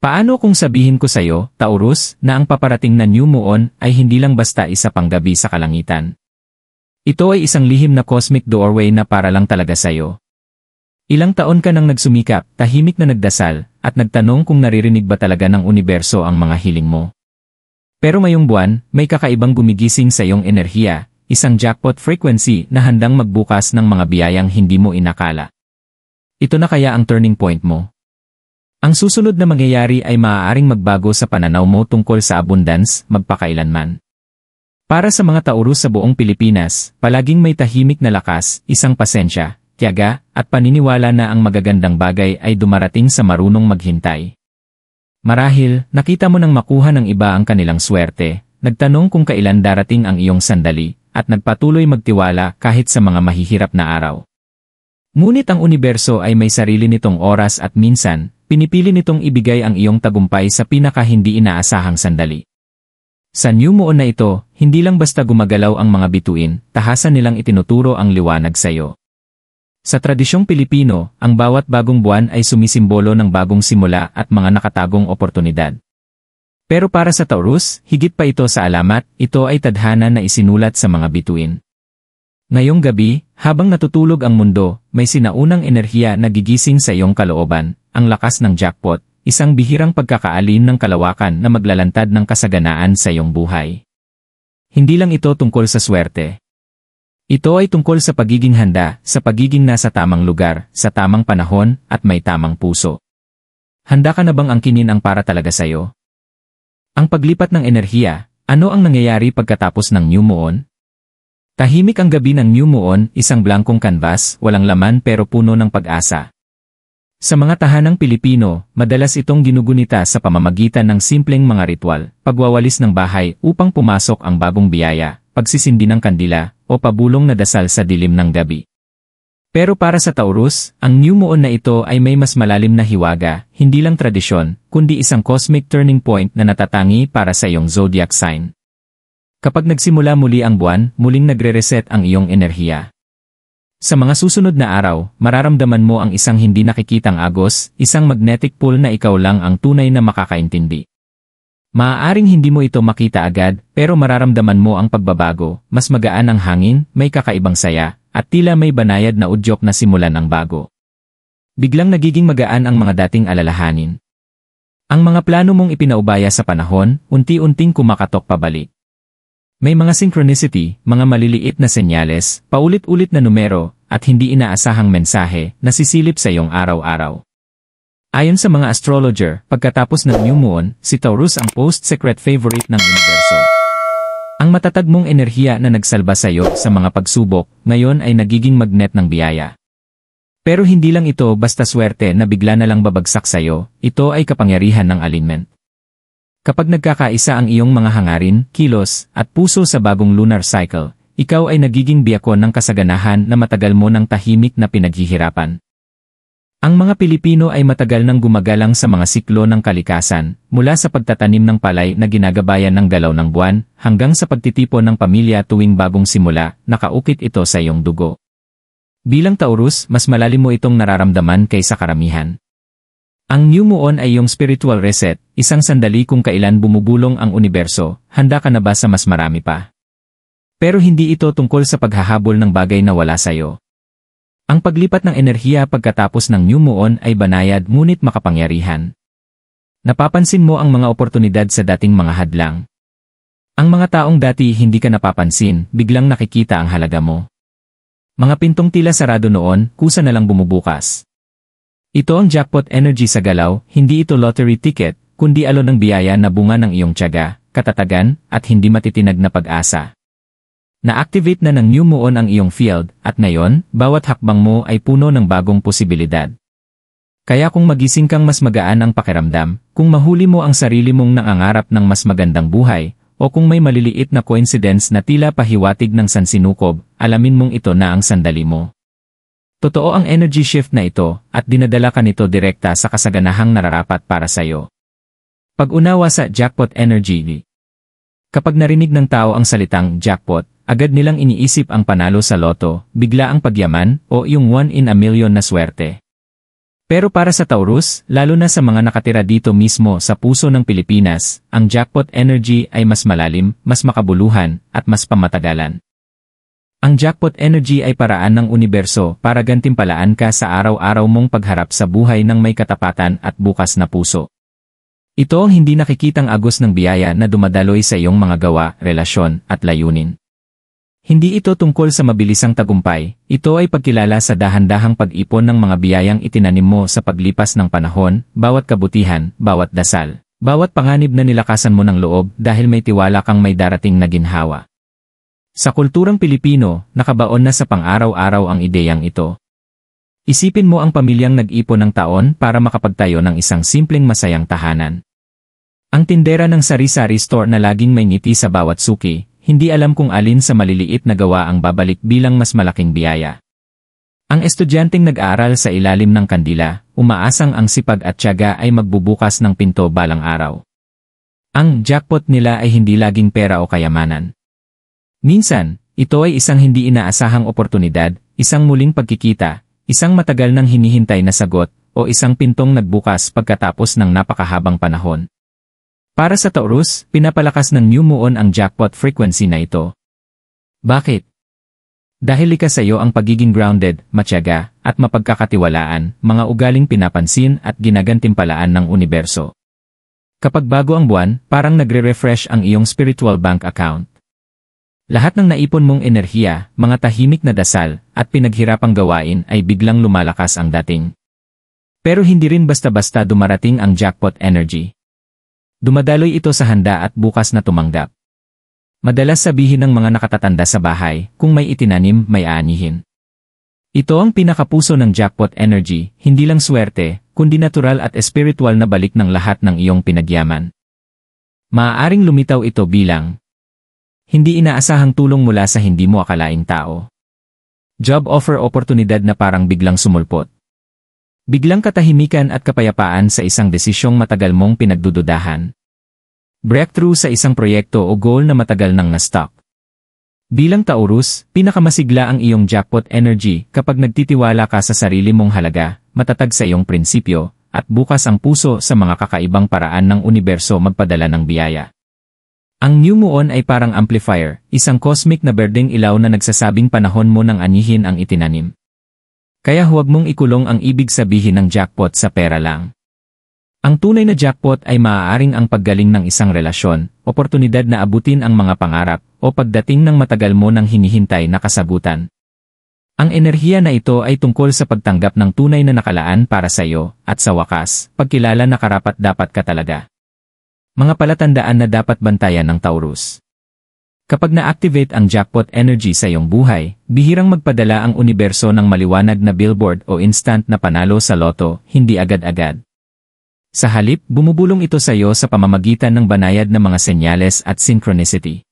Paano kung sabihin ko sa'yo, Taurus, na ang paparating na new moon ay hindi lang basta isa pang gabi sa kalangitan? Ito ay isang lihim na cosmic doorway na para lang talaga sa'yo. Ilang taon ka nang nagsumikap, tahimik na nagdasal, at nagtanong kung naririnig ba talaga ng universo ang mga hiling mo. Pero ngayong buwan, may kakaibang gumigising sa iyong enerhiya, isang jackpot frequency na handang magbukas ng mga biyayang hindi mo inakala. Ito na kaya ang turning point mo. Ang susunod na mangyayari ay maaaring magbago sa pananaw mo tungkol sa abundance, magpakailanman. Para sa mga Taurus sa buong Pilipinas, palaging may tahimik na lakas, isang pasensya, tiyaga, at paniniwala na ang magagandang bagay ay dumarating sa marunong maghintay. Marahil, nakita mo nang makuha ng iba ang kanilang swerte, nagtanong kung kailan darating ang iyong sandali, at nagpatuloy magtiwala kahit sa mga mahihirap na araw. Ngunit ang universo ay may sarili nitong oras at minsan, pinipili nitong ibigay ang iyong tagumpay sa pinaka-hindi inaasahang sandali. Sa new moon na ito, hindi lang basta gumagalaw ang mga bituin, tahasan nilang itinuturo ang liwanag sa iyo. Sa tradisyong Pilipino, ang bawat bagong buwan ay sumisimbolo ng bagong simula at mga nakatagong oportunidad. Pero para sa Taurus, higit pa ito sa alamat, ito ay tadhana na isinulat sa mga bituin. Ngayong gabi, habang natutulog ang mundo, may sinaunang enerhiya na gigising sa iyong kalooban, ang lakas ng jackpot, isang bihirang pagkakaalin ng kalawakan na maglalantad ng kasaganaan sa iyong buhay. Hindi lang ito tungkol sa swerte. Ito ay tungkol sa pagiging handa, sa pagiging nasa tamang lugar, sa tamang panahon, at may tamang puso. Handa ka na bang angkinin ang para talaga sa iyo? Ang paglipat ng enerhiya, ano ang nangyayari pagkatapos ng new moon? Tahimik ang gabi ng new moon, isang blankong canvas, walang laman pero puno ng pag-asa. Sa mga tahanang Pilipino, madalas itong ginugunita sa pamamagitan ng simpleng mga ritual, pagwawalis ng bahay upang pumasok ang bagong biyaya, pagsisindi ng kandila, o pabulong na dasal sa dilim ng gabi. Pero para sa Taurus, ang new moon na ito ay may mas malalim na hiwaga, hindi lang tradisyon, kundi isang cosmic turning point na natatangi para sa iyong zodiac sign. Kapag nagsimula muli ang buwan, muling nagre-reset ang iyong enerhiya. Sa mga susunod na araw, mararamdaman mo ang isang hindi nakikitang agos, isang magnetic pull na ikaw lang ang tunay na makakaintindi. Maaaring hindi mo ito makita agad, pero mararamdaman mo ang pagbabago, mas magaan ang hangin, may kakaibang saya, at tila may banayad na udyok na simulan ang bago. Biglang nagiging magaan ang mga dating alalahanin. Ang mga plano mong ipinaubaya sa panahon, unti-unting kumakatok pabalik. May mga synchronicity, mga maliliit na senyales, paulit-ulit na numero, at hindi inaasahang mensahe na sisilip sa iyong araw-araw. Ayon sa mga astrologer, pagkatapos ng new moon, si Taurus ang post-secret favorite ng universo. Ang matatag mong enerhiya na nagsalba sa iyo sa mga pagsubok, ngayon ay nagiging magnet ng biyaya. Pero hindi lang ito basta swerte na bigla na lang babagsak sa iyo, ito ay kapangyarihan ng alignment. Kapag nagkakaisa ang iyong mga hangarin, kilos, at puso sa bagong lunar cycle, ikaw ay nagiging biyakon ng kasaganahan na matagal mo ng tahimik na pinaghihirapan. Ang mga Pilipino ay matagal nang gumagalang sa mga siklo ng kalikasan, mula sa pagtatanim ng palay na ginagabayan ng galaw ng buwan, hanggang sa pagtitipon ng pamilya tuwing bagong simula, nakaukit ito sa iyong dugo. Bilang Taurus, mas malalim mo itong nararamdaman kaysa karamihan. Ang new moon ay iyong spiritual reset, isang sandali kung kailan bumubulong ang universo, handa ka na ba sa mas marami pa? Pero hindi ito tungkol sa paghahabol ng bagay na wala sa iyo. Ang paglipat ng enerhiya pagkatapos ng new moon ay banayad ngunit makapangyarihan. Napapansin mo ang mga oportunidad sa dating mga hadlang. Ang mga taong dati hindi ka napapansin, biglang nakikita ang halaga mo. Mga pintong tila sarado noon, kusa na lang bumubukas. Ito ang jackpot energy sa galaw, hindi ito lottery ticket, kundi alon ng biyaya na bunga ng iyong tiyaga, katatagan, at hindi matitinag na pag-asa. Na-activate na ng new moon ang iyong field, at ngayon, bawat hakbang mo ay puno ng bagong posibilidad. Kaya kung magising kang mas magaan ang pakiramdam, kung mahuli mo ang sarili mong nangangarap ng mas magandang buhay, o kung may maliliit na coincidence na tila pahiwatig ng sansinukob, alamin mong ito na ang sandali mo. Totoo ang energy shift na ito, at dinadala ka nito direkta sa kasaganahang nararapat para sa iyo. Pag-unawa sa jackpot energy. Kapag narinig ng tao ang salitang jackpot, agad nilang iniisip ang panalo sa loto, bigla ang pagyaman, o yung one in a million na swerte. Pero para sa Taurus, lalo na sa mga nakatira dito mismo sa puso ng Pilipinas, ang jackpot energy ay mas malalim, mas makabuluhan, at mas pamatagalan. Ang jackpot energy ay paraan ng universo para gantimpalaan ka sa araw-araw mong pagharap sa buhay ng may katapatan at bukas na puso. Ito ang hindi nakikitang agos ng biyaya na dumadaloy sa iyong mga gawa, relasyon, at layunin. Hindi ito tungkol sa mabilisang tagumpay, ito ay pagkilala sa dahan-dahang pag-ipon ng mga biyayang itinanim mo sa paglipas ng panahon, bawat kabutihan, bawat dasal, bawat panganib na nilakasan mo ng loob dahil may tiwala kang may darating na ginhawa. Sa kulturang Pilipino, nakabaon na sa pang-araw-araw ang ideyang ito. Isipin mo ang pamilyang nag-ipon ng taon para makapagtayo ng isang simpleng masayang tahanan. Ang tindera ng sari-sari store na laging may ngiti sa bawat suki, hindi alam kung alin sa maliliit na gawa ang babalik bilang mas malaking biyaya. Ang estudyanteng nag-aaral sa ilalim ng kandila, umaasang ang sipag at tiyaga ay magbubukas ng pinto balang araw. Ang jackpot nila ay hindi laging pera o kayamanan. Minsan, ito ay isang hindi inaasahang oportunidad, isang muling pagkikita, isang matagal nang hinihintay na sagot, o isang pintong nagbukas pagkatapos ng napakahabang panahon. Para sa Taurus, pinapalakas ng new moon ang jackpot frequency na ito. Bakit? Dahil likas sa iyo ang pagiging grounded, matyaga, at mapagkakatiwalaan, mga ugaling pinapansin at ginagantimpalaan ng universo. Kapag bago ang buwan, parang nagre-refresh ang iyong spiritual bank account. Lahat ng naipon mong enerhiya, mga tahimik na dasal, at pinaghirapang gawain ay biglang lumalakas ang dating. Pero hindi rin basta-basta dumarating ang jackpot energy. Dumadaloy ito sa handa at bukas na tumanggap. Madalas sabihin ng mga nakatatanda sa bahay, kung may itinanim, may aanihin. Ito ang pinakapuso ng jackpot energy, hindi lang swerte, kundi natural at espiritual na balik ng lahat ng iyong pinagyaman. Maaaring lumitaw ito bilang hindi inaasahang tulong mula sa hindi mo akalaing tao. Job offer oportunidad na parang biglang sumulpot. Biglang katahimikan at kapayapaan sa isang desisyong matagal mong pinagdududahan. Breakthrough sa isang proyekto o goal na matagal nang na-stuck. Bilang Taurus, pinakamasigla ang iyong jackpot energy kapag nagtitiwala ka sa sarili mong halaga, matatag sa iyong prinsipyo, at bukas ang puso sa mga kakaibang paraan ng universo magpadala ng biyaya. Ang new moon ay parang amplifier, isang cosmic na berdeng ilaw na nagsasabing panahon mo nang anihin ang itinanim. Kaya huwag mong ikulong ang ibig sabihin ng jackpot sa pera lang. Ang tunay na jackpot ay maaaring ang paggaling ng isang relasyon, oportunidad na abutin ang mga pangarap, o pagdating ng matagal mo nang hinihintay na kasagutan. Ang enerhiya na ito ay tungkol sa pagtanggap ng tunay na nakalaan para sa iyo, at sa wakas, pagkilala na karapat-dapat ka talaga. Mga palatandaan na dapat bantayan ng Taurus. Kapag na-activate ang jackpot energy sa iyong buhay, bihirang magpadala ang universo ng maliwanag na billboard o instant na panalo sa loto, hindi agad-agad. Sa halip, bumubulong ito sa iyo sa pamamagitan ng banayad na mga senyales at synchronicity.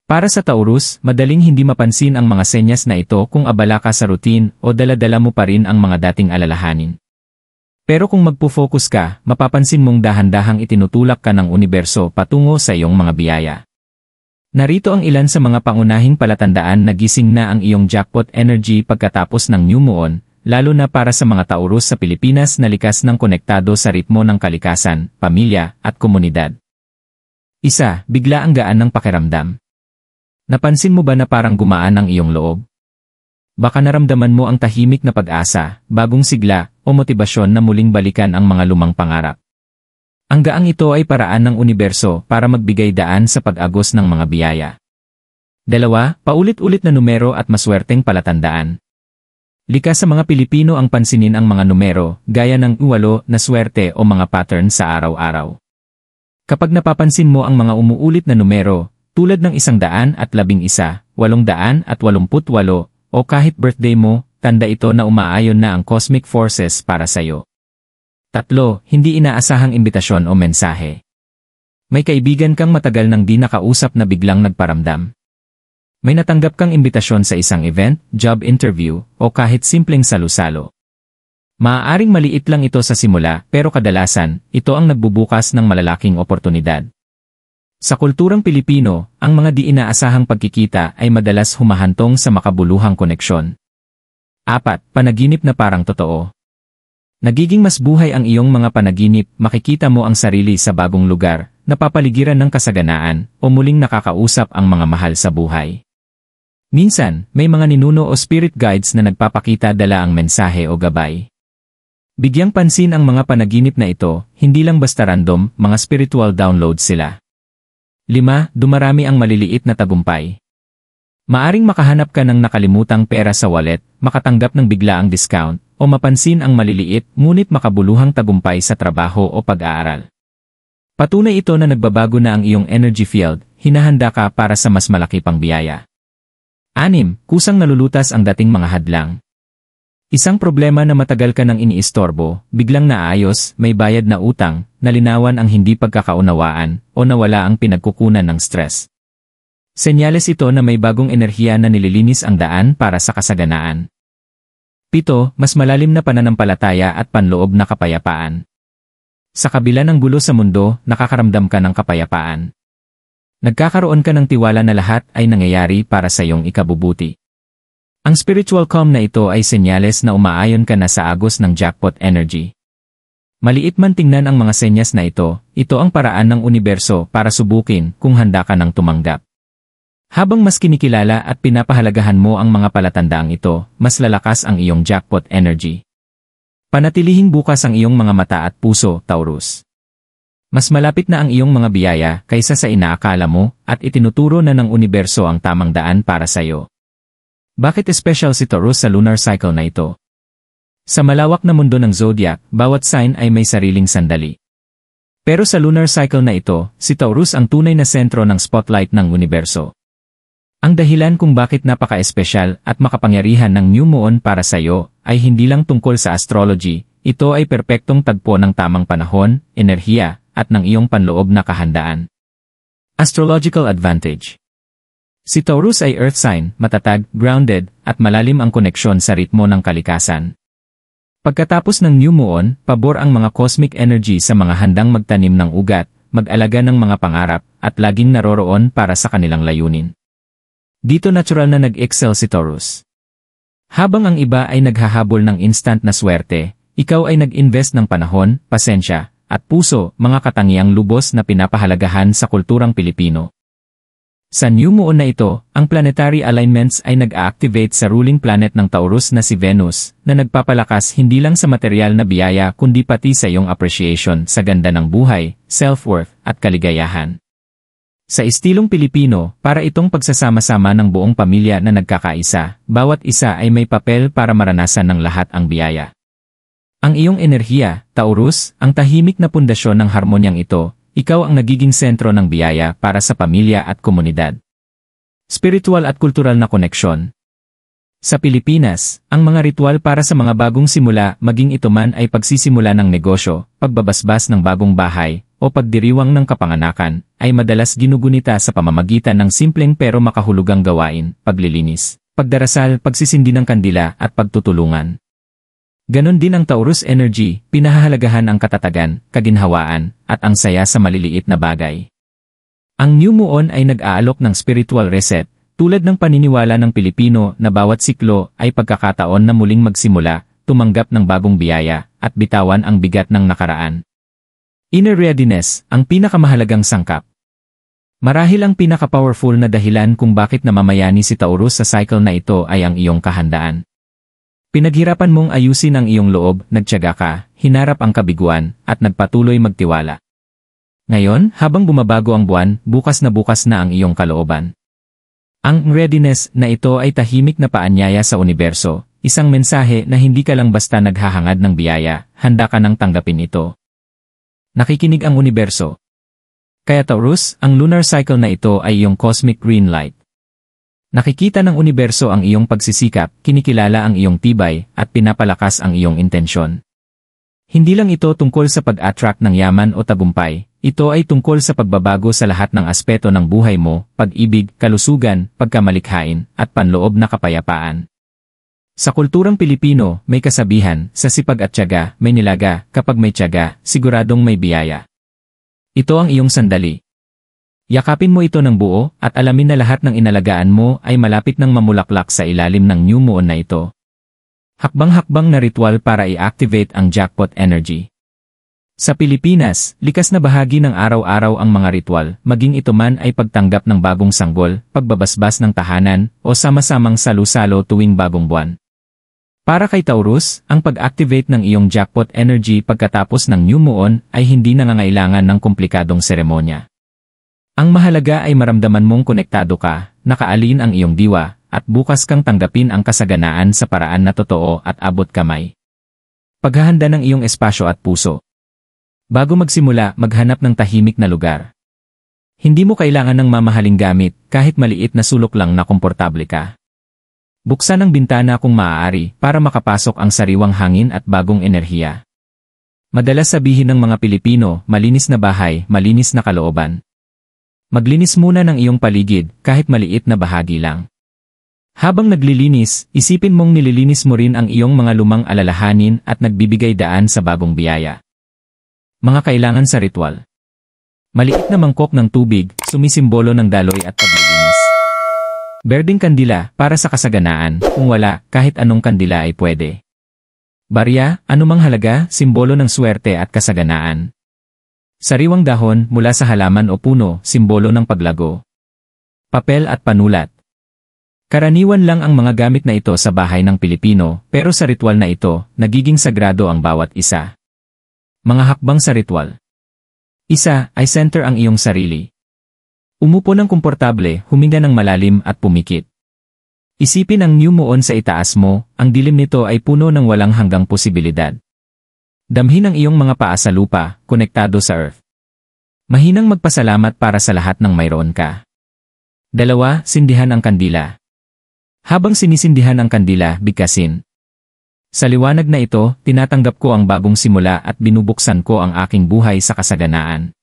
Para sa Taurus, madaling hindi mapansin ang mga senyas na ito kung abala ka sa routine o dala-dala mo pa rin ang mga dating alalahanin. Pero kung magpo-focus ka, mapapansin mong dahan-dahang itinutulak ka ng universo patungo sa iyong mga biyaya. Narito ang ilan sa mga pangunahing palatandaan na gising na ang iyong jackpot energy pagkatapos ng new moon, lalo na para sa mga Taurus sa Pilipinas na likas ng konektado sa ritmo ng kalikasan, pamilya, at komunidad. 1. Bigla ang gaan ng pakiramdam. Napansin mo ba na parang gumaan ang iyong loob? Baka naramdaman mo ang tahimik na pag-asa, bagong sigla, o motibasyon na muling balikan ang mga lumang pangarap. Ang gaang ito ay paraan ng universo para magbigay daan sa pag-agos ng mga biyaya. 2. Paulit-ulit na numero at maswerteng palatandaan. Likas sa mga Pilipino ang pansinin ang mga numero, gaya ng 8 na swerte o mga pattern sa araw-araw. Kapag napapansin mo ang mga umuulit na numero, tulad ng 111, 888, o kahit birthday mo, tanda ito na umaayon na ang cosmic forces para sa iyo. 3. Hindi inaasahang imbitasyon o mensahe. May kaibigan kang matagal nang di nakausap na biglang nagparamdam. May natanggap kang imbitasyon sa isang event, job interview, o kahit simpleng salu-salo. Maaaring maliit lang ito sa simula, pero kadalasan, ito ang nagbubukas ng malalaking oportunidad. Sa kulturang Pilipino, ang mga di inaasahang pagkikita ay madalas humahantong sa makabuluhang koneksyon. 4. Panaginip na parang totoo. Nagiging mas buhay ang iyong mga panaginip, makikita mo ang sarili sa bagong lugar, napapaligiran ng kasaganaan, o muling nakakausap ang mga mahal sa buhay. Minsan, may mga ninuno o spirit guides na nagpapakita dala ang mensahe o gabay. Bigyang pansin ang mga panaginip na ito, hindi lang basta random, mga spiritual downloads sila. 5. Dumarami ang maliliit na tagumpay. Maaring makahanap ka ng nakalimutang pera sa wallet, makatanggap ng biglaang discount, o mapansin ang maliliit ngunit makabuluhang tagumpay sa trabaho o pag-aaral. Patunay ito na nagbabago na ang iyong energy field, hinahanda ka para sa mas malaki pang biyaya. 6. Kusang nalulutas ang dating mga hadlang. Isang problema na matagal ka nang iniistorbo, biglang naayos, may bayad na utang, nalinawan ang hindi pagkakaunawaan, o nawala ang pinagkukunan ng stress. Senyales ito na may bagong enerhiya na nililinis ang daan para sa kasaganaan. 7. Mas malalim na pananampalataya at panloob na kapayapaan. Sa kabila ng gulo sa mundo, nakakaramdam ka ng kapayapaan. Nagkakaroon ka ng tiwala na lahat ay nangyayari para sa iyong ikabubuti. Ang spiritual calm na ito ay senyales na umaayon ka na sa agos ng jackpot energy. Maliit man tingnan ang mga senyas na ito ang paraan ng universo para subukin kung handa ka ng tumanggap. Habang mas kinikilala at pinapahalagahan mo ang mga palatandaang ito, mas lalakas ang iyong jackpot energy. Panatilihing bukas ang iyong mga mata at puso, Taurus. Mas malapit na ang iyong mga biyaya kaysa sa inaakala mo at itinuturo na ng universo ang tamang daan para sa iyo. Bakit special si Taurus sa lunar cycle na ito? Sa malawak na mundo ng zodiac, bawat sign ay may sariling sandali. Pero sa lunar cycle na ito, si Taurus ang tunay na sentro ng spotlight ng universo. Ang dahilan kung bakit napaka-espesyal at makapangyarihan ng new moon para sa iyo ay hindi lang tungkol sa astrology, ito ay perpektong tagpo ng tamang panahon, enerhiya, at ng iyong panloob na kahandaan. Astrological advantage. Si Taurus ay earth sign, matatag, grounded, at malalim ang koneksyon sa ritmo ng kalikasan. Pagkatapos ng new moon, pabor ang mga cosmic energy sa mga handang magtanim ng ugat, mag-alaga ng mga pangarap, at laging naroroon para sa kanilang layunin. Dito natural na nag-excel si Taurus. Habang ang iba ay naghahabol ng instant na swerte, ikaw ay nag-invest ng panahon, pasensya, at puso, mga katangiang lubos na pinapahalagahan sa kulturang Pilipino. Sa new moon na ito, ang planetary alignments ay nag-a-activate sa ruling planet ng Taurus na si Venus, na nagpapalakas hindi lang sa material na biyaya kundi pati sa iyong appreciation sa ganda ng buhay, self-worth, at kaligayahan. Sa estilong Pilipino, para itong pagsasama-sama ng buong pamilya na nagkakaisa, bawat isa ay may papel para maranasan ng lahat ang biyaya. Ang iyong enerhiya, Taurus, ang tahimik na pundasyon ng harmonyang ito, ikaw ang nagiging sentro ng biyaya para sa pamilya at komunidad. Spiritual at kultural na koneksyon. Sa Pilipinas, ang mga ritual para sa mga bagong simula, maging ito man ay pagsisimula ng negosyo, pagbabasbas ng bagong bahay, o pagdiriwang ng kapanganakan, ay madalas ginugunita sa pamamagitan ng simpleng pero makahulugang gawain, paglilinis, pagdarasal, pagsisindi ng kandila, at pagtutulungan. Ganon din ang Taurus energy, pinahahalagahan ang katatagan, kaginhawaan, at ang saya sa maliliit na bagay. Ang new moon ay nag-aalok ng spiritual reset, tulad ng paniniwala ng Pilipino na bawat siklo ay pagkakataon na muling magsimula, tumanggap ng bagong biyaya, at bitawan ang bigat ng nakaraan. Inner readiness, ang pinakamahalagang sangkap. Marahil ang pinaka-powerful na dahilan kung bakit namamayani si Taurus sa cycle na ito ay ang iyong kahandaan. Pinaghirapan mong ayusin ang iyong loob, nagtiyaga ka, hinarap ang kabiguan, at nagpatuloy magtiwala. Ngayon, habang bumabago ang buwan, bukas na ang iyong kalooban. Ang readiness na ito ay tahimik na paanyaya sa universo, isang mensahe na hindi ka lang basta naghahangad ng biyaya, handa ka nang tanggapin ito. Nakikinig ang universo. Kaya Taurus, ang lunar cycle na ito ay iyong cosmic green light. Nakikita ng universo ang iyong pagsisikap, kinikilala ang iyong tibay, at pinapalakas ang iyong intensyon. Hindi lang ito tungkol sa pag-attract ng yaman o tagumpay, ito ay tungkol sa pagbabago sa lahat ng aspeto ng buhay mo, pag-ibig, kalusugan, pagkamalikhain, at panloob na kapayapaan. Sa kulturang Pilipino, may kasabihan, sa sipag at tiyaga, may nilaga, kapag may tiyaga, siguradong may biyaya. Ito ang iyong sandali. Yakapin mo ito ng buo, at alamin na lahat ng inalagaan mo ay malapit ng mamulaklak sa ilalim ng new moon na ito. Hakbang-hakbang na ritual para i-activate ang jackpot energy. Sa Pilipinas, likas na bahagi ng araw-araw ang mga ritual, maging ito man ay pagtanggap ng bagong sanggol, pagbabasbas ng tahanan, o sama-samang salu-salo tuwing bagong buwan. Para kay Taurus, ang pag-activate ng iyong jackpot energy pagkatapos ng new moon ay hindi nangangailangan ng komplikadong seremonya. Ang mahalaga ay maramdaman mong konektado ka, nakaalin ang iyong diwa, at bukas kang tanggapin ang kasaganaan sa paraan na totoo at abot kamay. Paghahanda ng iyong espasyo at puso. Bago magsimula, maghanap ng tahimik na lugar. Hindi mo kailangan ng mamahaling gamit, kahit maliit na sulok lang na komportable ka. Buksan ang bintana kung maaari para makapasok ang sariwang hangin at bagong enerhiya. Madalas sabihin ng mga Pilipino, malinis na bahay, malinis na kalooban. Maglinis muna ng iyong paligid, kahit maliit na bahagi lang. Habang naglilinis, isipin mong nililinis mo rin ang iyong mga lumang alalahanin at nagbibigay daan sa bagong biyaya. Mga kailangan sa ritual. Maliit na mangkok ng tubig, sumisimbolo ng daloy at paglilinis. Berdeng kandila, para sa kasaganaan, kung wala, kahit anong kandila ay pwede. Barya, anumang halaga, simbolo ng swerte at kasaganaan. Sariwang dahon, mula sa halaman o puno, simbolo ng paglago. Papel at panulat. Karaniwan lang ang mga gamit na ito sa bahay ng Pilipino, pero sa ritual na ito, nagiging sagrado ang bawat isa. Mga hakbang sa ritual. Isa, ay center ang iyong sarili. Umupo ng komportable, huminga ng malalim at pumikit. Isipin ang new moon sa itaas mo, ang dilim nito ay puno ng walang hanggang posibilidad. Damhin ang iyong mga paa sa lupa, konektado sa earth. Mahinang magpasalamat para sa lahat ng mayroon ka. 2, sindihan ang kandila. Habang sinisindihan ang kandila, bigkasin. Sa liwanag na ito, tinatanggap ko ang bagong simula at binubuksan ko ang aking buhay sa kasaganaan.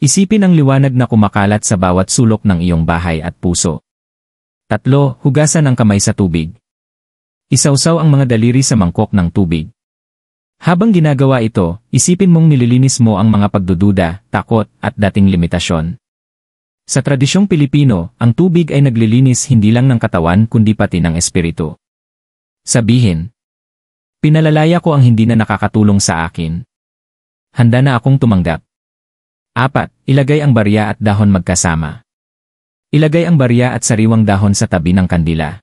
Isipin ang liwanag na kumakalat sa bawat sulok ng iyong bahay at puso. 3, hugasan ang kamay sa tubig. Isawsaw ang mga daliri sa mangkok ng tubig. Habang ginagawa ito, isipin mong nililinis mo ang mga pagdududa, takot, at dating limitasyon. Sa tradisyong Pilipino, ang tubig ay naglilinis hindi lang ng katawan kundi pati ng espiritu. Sabihin, pinalalaya ko ang hindi na nakakatulong sa akin. Handa na akong tumanggap. 4, ilagay ang barya at dahon magkasama. Ilagay ang barya at sariwang dahon sa tabi ng kandila.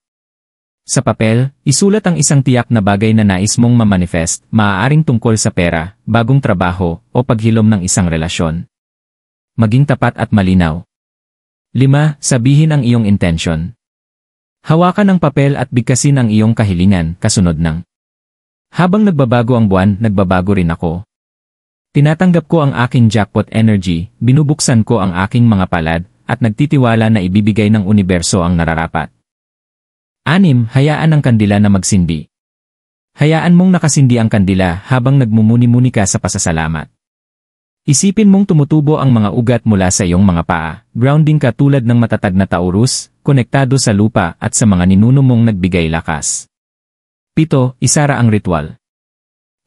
Sa papel, isulat ang isang tiyak na bagay na nais mong mamanifest, maaaring tungkol sa pera, bagong trabaho, o paghilom ng isang relasyon. Maging tapat at malinaw. 5, sabihin ang iyong intention. Hawakan ang papel at bigkasin ang iyong kahilingan, kasunod ng habang nagbabago ang buwan, nagbabago rin ako. Tinatanggap ko ang aking jackpot energy, binubuksan ko ang aking mga palad, at nagtitiwala na ibibigay ng universo ang nararapat. 6, hayaan ang kandila na magsindi. Hayaan mong nakasindi ang kandila habang nagmumuni-muni ka sa pasasalamat. Isipin mong tumutubo ang mga ugat mula sa iyong mga paa, grounding ka tulad ng matatag na Taurus, konektado sa lupa at sa mga ninuno mong nagbigay lakas. 7, isara ang ritual.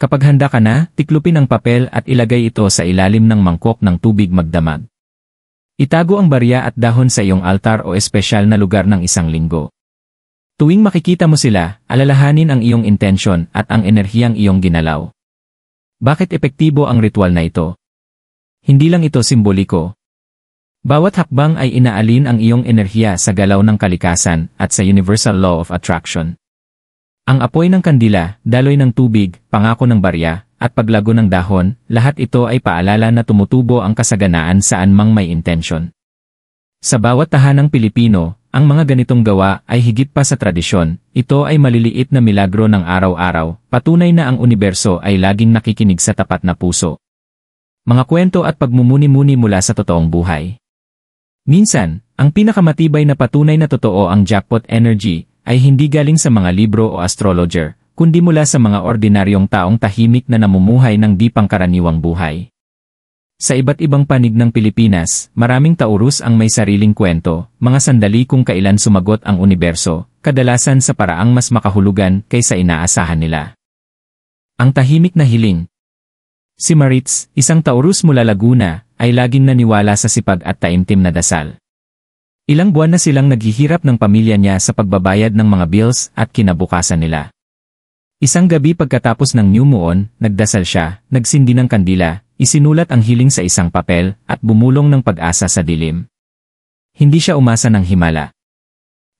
Kapag handa ka na, tiklupin ang papel at ilagay ito sa ilalim ng mangkok ng tubig magdamag. Itago ang barya at dahon sa iyong altar o espesyal na lugar ng isang linggo. Tuwing makikita mo sila, alalahanin ang iyong intensyon at ang enerhiyang iyong ginalaw. Bakit epektibo ang ritual na ito? Hindi lang ito simboliko. Bawat hakbang ay inaalin ang iyong enerhiya sa galaw ng kalikasan at sa universal law of attraction. Ang apoy ng kandila, daloy ng tubig, pangako ng barya, at paglago ng dahon, lahat ito ay paalala na tumutubo ang kasaganaan saan mang may intensyon. Sa bawat tahanang Pilipino, ang mga ganitong gawa ay higit pa sa tradisyon, ito ay maliliit na milagro ng araw-araw, patunay na ang universo ay laging nakikinig sa tapat na puso. Mga kwento at pagmumuni-muni mula sa totoong buhay. Minsan, ang pinakamatibay na patunay na totoo ang jackpot energy ay hindi galing sa mga libro o astrologer, kundi mula sa mga ordinaryong taong tahimik na namumuhay ng di pangkaraniwang buhay. Sa iba't ibang panig ng Pilipinas, maraming Taurus ang may sariling kwento, mga sandali kung kailan sumagot ang universo, kadalasan sa paraang mas makahulugan kaysa inaasahan nila. Ang tahimik na hiling. Si Maritz, isang Taurus mula Laguna, ay laging naniwala sa sipag at taimtim na dasal. Ilang buwan na silang naghihirap ng pamilya niya sa pagbabayad ng mga bills at kinabukasan nila. Isang gabi pagkatapos ng new moon, nagdasal siya, nagsindi ng kandila, isinulat ang hiling sa isang papel, at bumulong ng pag-asa sa dilim. Hindi siya umasa ng himala.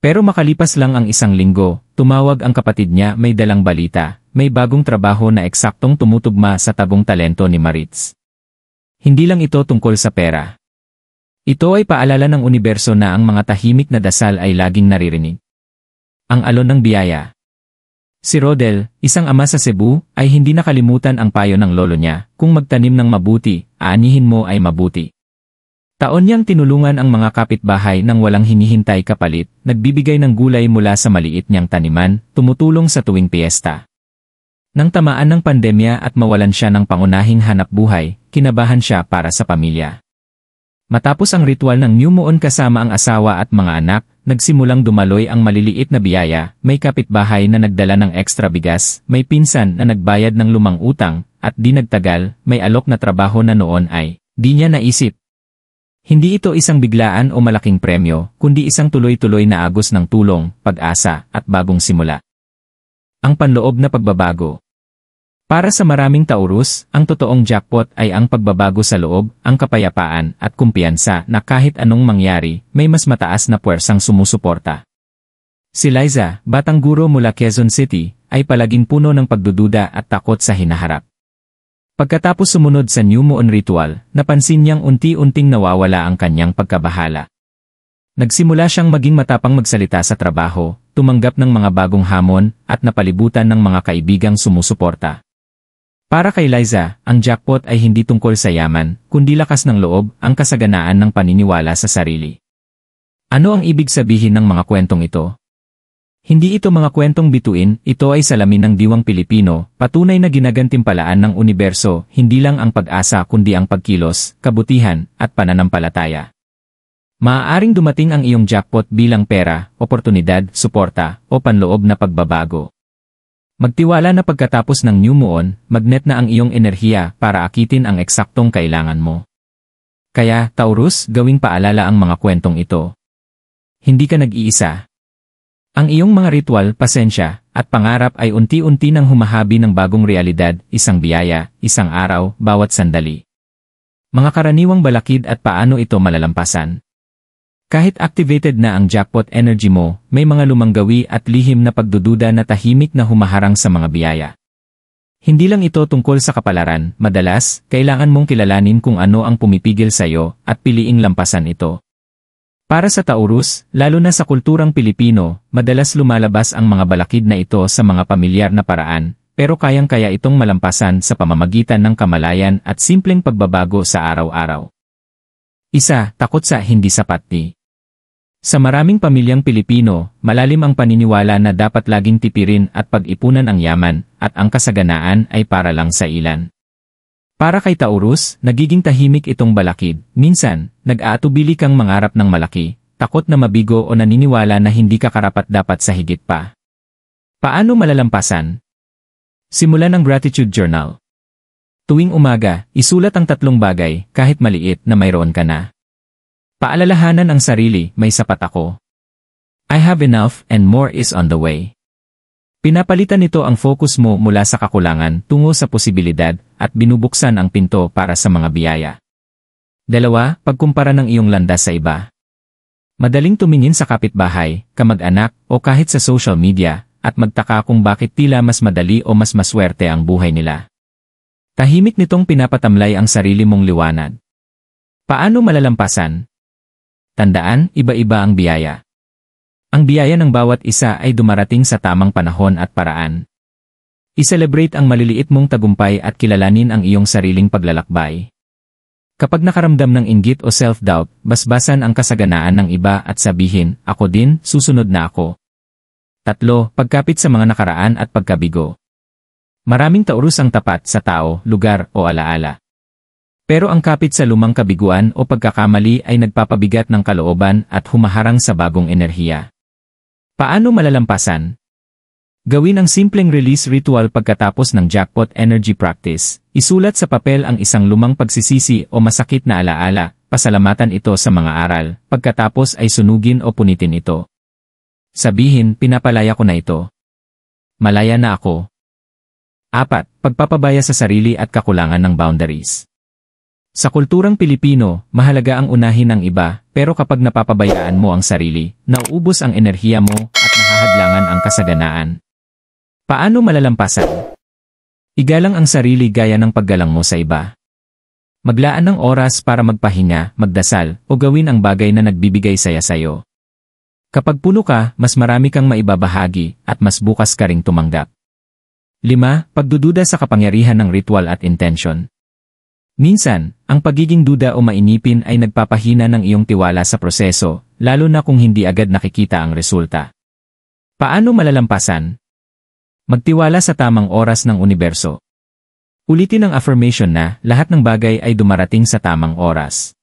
Pero makalipas lang ang isang linggo, tumawag ang kapatid niya, may dalang balita, may bagong trabaho na eksaktong tumutugma sa tagong talento ni Maritz. Hindi lang ito tungkol sa pera. Ito ay paalala ng universo na ang mga tahimik na dasal ay laging naririnig. Ang alon ng biyaya. Si Rodel, isang ama sa Cebu, ay hindi nakalimutan ang payo ng lolo niya, kung magtanim ng mabuti, aanihin mo ay mabuti. Taon niyang tinulungan ang mga kapitbahay nang walang hinihintay kapalit, nagbibigay ng gulay mula sa maliit niyang taniman, tumutulong sa tuwing piyesta. Nang tamaan ng pandemya at mawalan siya ng pangunahing hanap buhay, kinabahan siya para sa pamilya. Matapos ang ritual ng new moon kasama ang asawa at mga anak, nagsimulang dumaloy ang maliliit na biyaya, may kapitbahay na nagdala ng ekstra bigas, may pinsan na nagbayad ng lumang utang, at di nagtagal, may alok na trabaho na noon ay, di niya naisip. Hindi ito isang biglaan o malaking premyo, kundi isang tuloy-tuloy na agos ng tulong, pag-asa, at bagong simula. Ang panloob na pagbabago. Para sa maraming Taurus, ang totoong jackpot ay ang pagbabago sa loob, ang kapayapaan at kumpiyansa na kahit anong mangyari, may mas mataas na puwersang sumusuporta. Si Liza, batang guro mula Quezon City, ay palaging puno ng pagdududa at takot sa hinaharap. Pagkatapos sumunod sa new moon ritual, napansin niyang unti-unting nawawala ang kanyang pagkabahala. Nagsimula siyang maging matapang magsalita sa trabaho, tumanggap ng mga bagong hamon, at napalibutan ng mga kaibigang sumusuporta. Para kay Liza, ang jackpot ay hindi tungkol sa yaman, kundi lakas ng loob, ang kasaganaan ng paniniwala sa sarili. Ano ang ibig sabihin ng mga kwentong ito? Hindi ito mga kwentong bituin, ito ay salamin ng diwang Pilipino, patunay na ginagantimpalaan ng universo, hindi lang ang pag-asa kundi ang pagkilos, kabutihan, at pananampalataya. Maaaring dumating ang iyong jackpot bilang pera, oportunidad, suporta, o panloob na pagbabago. Magtiwala na pagkatapos ng new moon, magnet na ang iyong enerhiya para akitin ang eksaktong kailangan mo. Kaya, Taurus, gawing paalala ang mga kwentong ito. Hindi ka nag-iisa. Ang iyong mga ritual, pasensya, at pangarap ay unti-unti nang humahabi ng bagong realidad, isang biyaya, isang araw, bawat sandali. Mga karaniwang balakid at paano ito malalampasan. Kahit activated na ang jackpot energy mo, may mga lumanggawi at lihim na pagdududa na tahimik na humaharang sa mga biyaya. Hindi lang ito tungkol sa kapalaran, madalas, kailangan mong kilalanin kung ano ang pumipigil sa iyo at piliing lampasan ito. Para sa Taurus, lalo na sa kulturang Pilipino, madalas lumalabas ang mga balakid na ito sa mga pamilyar na paraan, pero kayang-kaya itong malampasan sa pamamagitan ng kamalayan at simpleng pagbabago sa araw-araw. Isa, takot sa hindi sapat ni. Sa maraming pamilyang Pilipino, malalim ang paniniwala na dapat laging tipirin at pag-ipunan ang yaman, at ang kasaganaan ay para lang sa ilan. Para kay Taurus, nagiging tahimik itong balakid. Minsan, nag-aatubili kang mangarap ng malaki, takot na mabigo o naniniwala na hindi ka karapat-dapat sa higit pa. Paano malalampasan? Simulan ang gratitude journal. Tuwing umaga, isulat ang 3 bagay, kahit maliit, na mayroon ka na. Paalalahanan ang sarili, may sapat ako. I have enough and more is on the way. Pinapalitan nito ang focus mo mula sa kakulangan tungo sa posibilidad at binubuksan ang pinto para sa mga biyaya. 2, pagkumpara ng iyong landas sa iba. Madaling tumingin sa kapitbahay, kamag-anak o kahit sa social media at magtaka kung bakit tila mas madali o mas maswerte ang buhay nila. Tahimik nitong pinapatamlay ang sarili mong liwanag. Paano malalampasan? Tandaan, iba-iba ang biyaya. Ang biyaya ng bawat isa ay dumarating sa tamang panahon at paraan. I-celebrate ang maliliit mong tagumpay at kilalanin ang iyong sariling paglalakbay. Kapag nakaramdam ng inggit o self-doubt, basbasan ang kasaganaan ng iba at sabihin, ako din, susunod na ako. 3, pagkapit sa mga nakaraan at pagkabigo. Maraming Taurus ang tapat sa tao, lugar o alaala. Pero ang kapit sa lumang kabiguan o pagkakamali ay nagpapabigat ng kalooban at humaharang sa bagong enerhiya. Paano malalampasan? Gawin ang simpleng release ritual pagkatapos ng jackpot energy practice. Isulat sa papel ang isang lumang pagsisisi o masakit na alaala, pasalamatan ito sa mga aral, pagkatapos ay sunugin o punitin ito. Sabihin, pinapalaya ko na ito. Malaya na ako. 4. Pagpapabaya sa sarili at kakulangan ng boundaries. Sa kulturang Pilipino, mahalaga ang unahin ng iba, pero kapag napapabayaan mo ang sarili, nauubos ang enerhiya mo at nahahadlangan ang kasaganaan. Paano malalampasan? Igalang ang sarili gaya ng paggalang mo sa iba. Maglaan ng oras para magpahinga, magdasal, o gawin ang bagay na nagbibigay saya sa'yo. Kapag puno ka, mas marami kang maibabahagi at mas bukas ka ring tumanggap. 5. Pagdududa sa kapangyarihan ng ritual at intention. Minsan, ang pagiging duda o mainipin ay nagpapahina ng iyong tiwala sa proseso, lalo na kung hindi agad nakikita ang resulta. Paano malalampasan? Magtiwala sa tamang oras ng universo. Ulitin ang affirmation na lahat ng bagay ay dumarating sa tamang oras.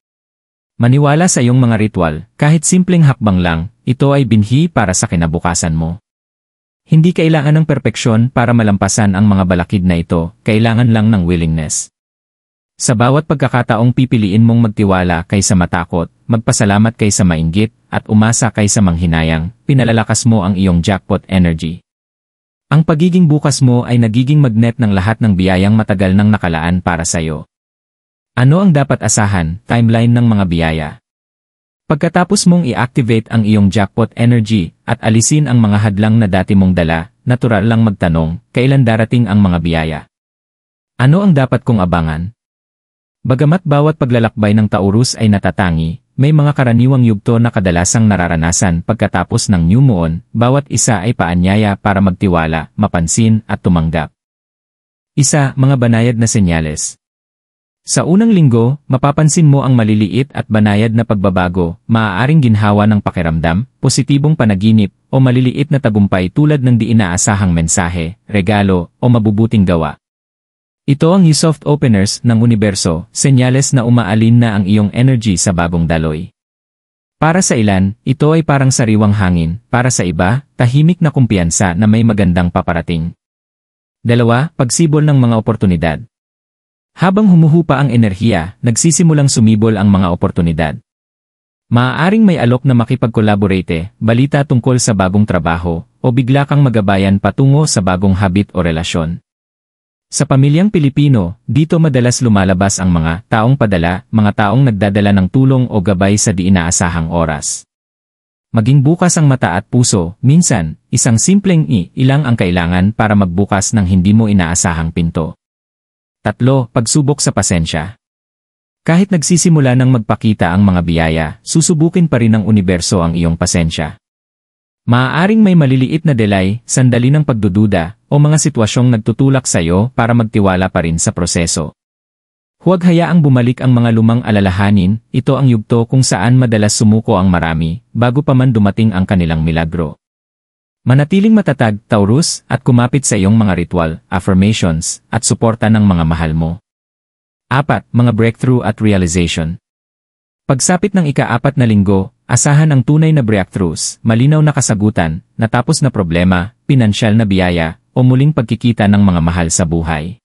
Maniwala sa iyong mga ritual, kahit simpleng hakbang lang, ito ay binhi para sa kinabukasan mo. Hindi kailangan ng perpeksyon para malampasan ang mga balakid na ito, kailangan lang ng willingness. Sa bawat pagkakataong pipiliin mong magtiwala kaysa matakot, magpasalamat kaysa mainggit, at umasa kaysa manghinayang, pinalalakas mo ang iyong jackpot energy. Ang pagiging bukas mo ay nagiging magnet ng lahat ng biyayang matagal nang nakalaan para sa'yo. Ano ang dapat asahan? Timeline ng mga biyaya. Pagkatapos mong i-activate ang iyong jackpot energy at alisin ang mga hadlang na dati mong dala, natural lang magtanong, kailan darating ang mga biyaya? Ano ang dapat kong abangan? Bagamat bawat paglalakbay ng Taurus ay natatangi, may mga karaniwang yugto na kadalasang nararanasan pagkatapos ng new moon, bawat isa ay paanyaya para magtiwala, mapansin at tumanggap. 1. Mga banayad na senyales. Sa unang linggo, mapapansin mo ang maliliit at banayad na pagbabago, maaaring ginhawa ng pakiramdam, positibong panaginip, o maliliit na tagumpay tulad ng di inaasahang mensahe, regalo, o mabubuting gawa. Ito ang soft openers ng universo, senyales na umaalin na ang iyong energy sa bagong daloy. Para sa ilan, ito ay parang sariwang hangin, para sa iba, tahimik na kumpiyansa na may magandang paparating. 2. Pagsibol ng mga oportunidad. Habang humuhupa ang enerhiya, nagsisimulang sumibol ang mga oportunidad. Maaaring may alok na makipag-collaborate, balita tungkol sa bagong trabaho, o bigla kang magabayan patungo sa bagong habit o relasyon. Sa pamilyang Pilipino, dito madalas lumalabas ang mga taong padala, mga taong nagdadala ng tulong o gabay sa di inaasahang oras. Maging bukas ang mata at puso, minsan, isang simpleng ilang ang kailangan para magbukas ng hindi mo inaasahang pinto. 3. Pagsubok sa pasensya. Kahit nagsisimula ng magpakita ang mga biyaya, susubukin pa rin ng universo ang iyong pasensya. Maaaring may maliliit na delay, sandali ng pagdududa, o mga sitwasyong nagtutulak sa iyo para magtiwala pa rin sa proseso. Huwag hayaang bumalik ang mga lumang alalahanin, ito ang yugto kung saan madalas sumuko ang marami, bago pa man dumating ang kanilang milagro. Manatiling matatag, Taurus, at kumapit sa iyong mga ritual, affirmations, at suporta ng mga mahal mo. 4. Mga breakthrough at realization. Pagsapit ng ika-4 na linggo, asahan ang tunay na breakthroughs, malinaw na kasagutan, natapos na problema, pinansyal na biyaya, o muling pagkikita ng mga mahal sa buhay.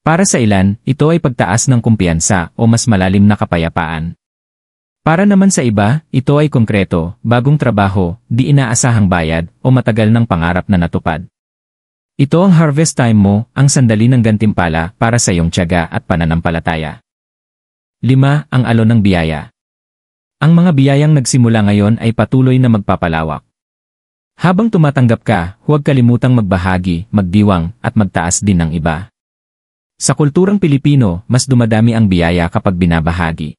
Para sa ilan, ito ay pagtaas ng kumpiyansa o mas malalim na kapayapaan. Para naman sa iba, ito ay konkreto, bagong trabaho, di inaasahang bayad, o matagal ng pangarap na natupad. Ito ang harvest time mo, ang sandali ng gantimpala para sa iyong tiyaga at pananampalataya. 5. Ang alon ng biyaya. Ang mga biyayang nagsimula ngayon ay patuloy na magpapalawak. Habang tumatanggap ka, huwag kalimutang magbahagi, magdiwang, at magtaas din ng iba. Sa kulturang Pilipino, mas dumadami ang biyaya kapag binabahagi.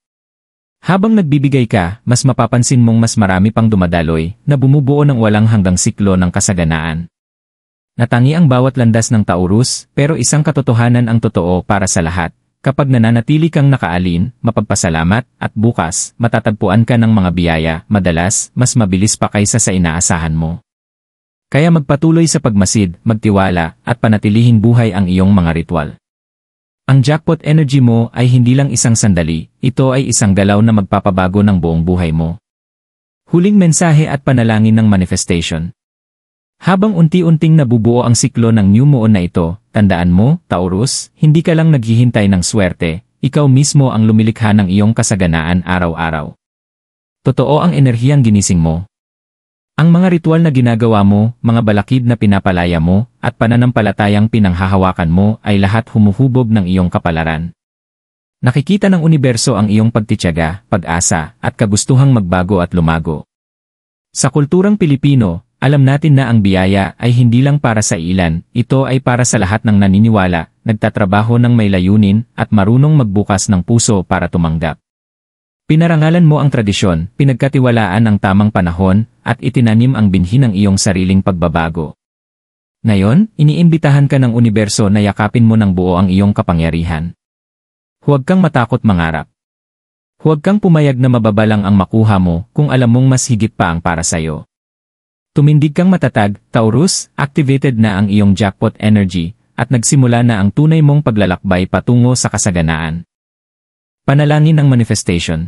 Habang nagbibigay ka, mas mapapansin mong mas marami pang dumadaloy na bumubuo ng walang hanggang siklo ng kasaganaan. Natangi ang bawat landas ng Taurus, pero isang katotohanan ang totoo para sa lahat. Kapag nananatili kang nakaalin, mapagpasalamat, at bukas, matatagpuan ka ng mga biyaya, madalas, mas mabilis pa kaysa sa inaasahan mo. Kaya magpatuloy sa pagmasid, magtiwala, at panatilihin buhay ang iyong mga ritual. Ang jackpot energy mo ay hindi lang isang sandali, ito ay isang galaw na magpapabago ng buong buhay mo. Huling mensahe at panalangin ng manifestation. Habang unti-unting nabubuo ang siklo ng new moon na ito, tandaan mo, Taurus, hindi ka lang naghihintay ng swerte, ikaw mismo ang lumilikha ng iyong kasaganaan araw-araw. Totoo ang enerhiyang ginising mo. Ang mga ritual na ginagawa mo, mga balakid na pinapalaya mo, at pananampalatayang pinanghahawakan mo ay lahat humuhubog ng iyong kapalaran. Nakikita ng universo ang iyong pagtitiyaga, pag-asa, at kagustuhang magbago at lumago. Sa kulturang Pilipino, alam natin na ang biyaya ay hindi lang para sa ilan, ito ay para sa lahat ng naniniwala, nagtatrabaho ng may layunin, at marunong magbukas ng puso para tumanggap. Pinarangalan mo ang tradisyon, pinagkatiwalaan ang tamang panahon, at itinanim ang binhi ng iyong sariling pagbabago. Ngayon, iniimbitahan ka ng universo na yakapin mo ng buo ang iyong kapangyarihan. Huwag kang matakot mangarap. Huwag kang pumayag na mababalang ang makuha mo kung alam mong mas higit pa ang para sa'yo. Tumindig kang matatag, Taurus, activated na ang iyong jackpot energy, at nagsimula na ang tunay mong paglalakbay patungo sa kasaganaan. Panalangin ng manifestation.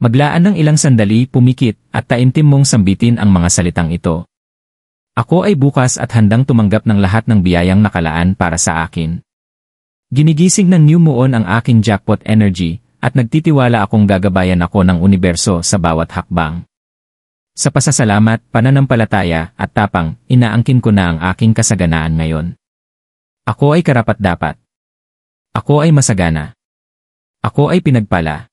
Maglaan ng ilang sandali, pumikit, at taimtim mong sambitin ang mga salitang ito. Ako ay bukas at handang tumanggap ng lahat ng biyayang nakalaan para sa akin. Ginigising ng new moon ang aking jackpot energy, at nagtitiwala akong gagabayan ako ng universo sa bawat hakbang. Sa pasasalamat, pananampalataya, at tapang, inaangkin ko na ang aking kasaganaan ngayon. Ako ay karapat-dapat. Ako ay masagana. Ako ay pinagpala.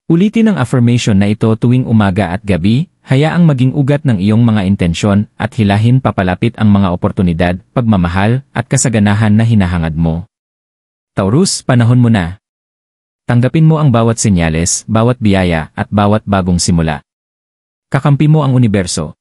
Ulitin ang affirmation na ito tuwing umaga at gabi, hayaang maging ugat ng iyong mga intensyon at hilahin papalapit ang mga oportunidad, pagmamahal, at kasaganahan na hinahangad mo. Taurus, panahon mo na. Tanggapin mo ang bawat senyales, bawat biyaya, at bawat bagong simula. Kakampi mo ang universo.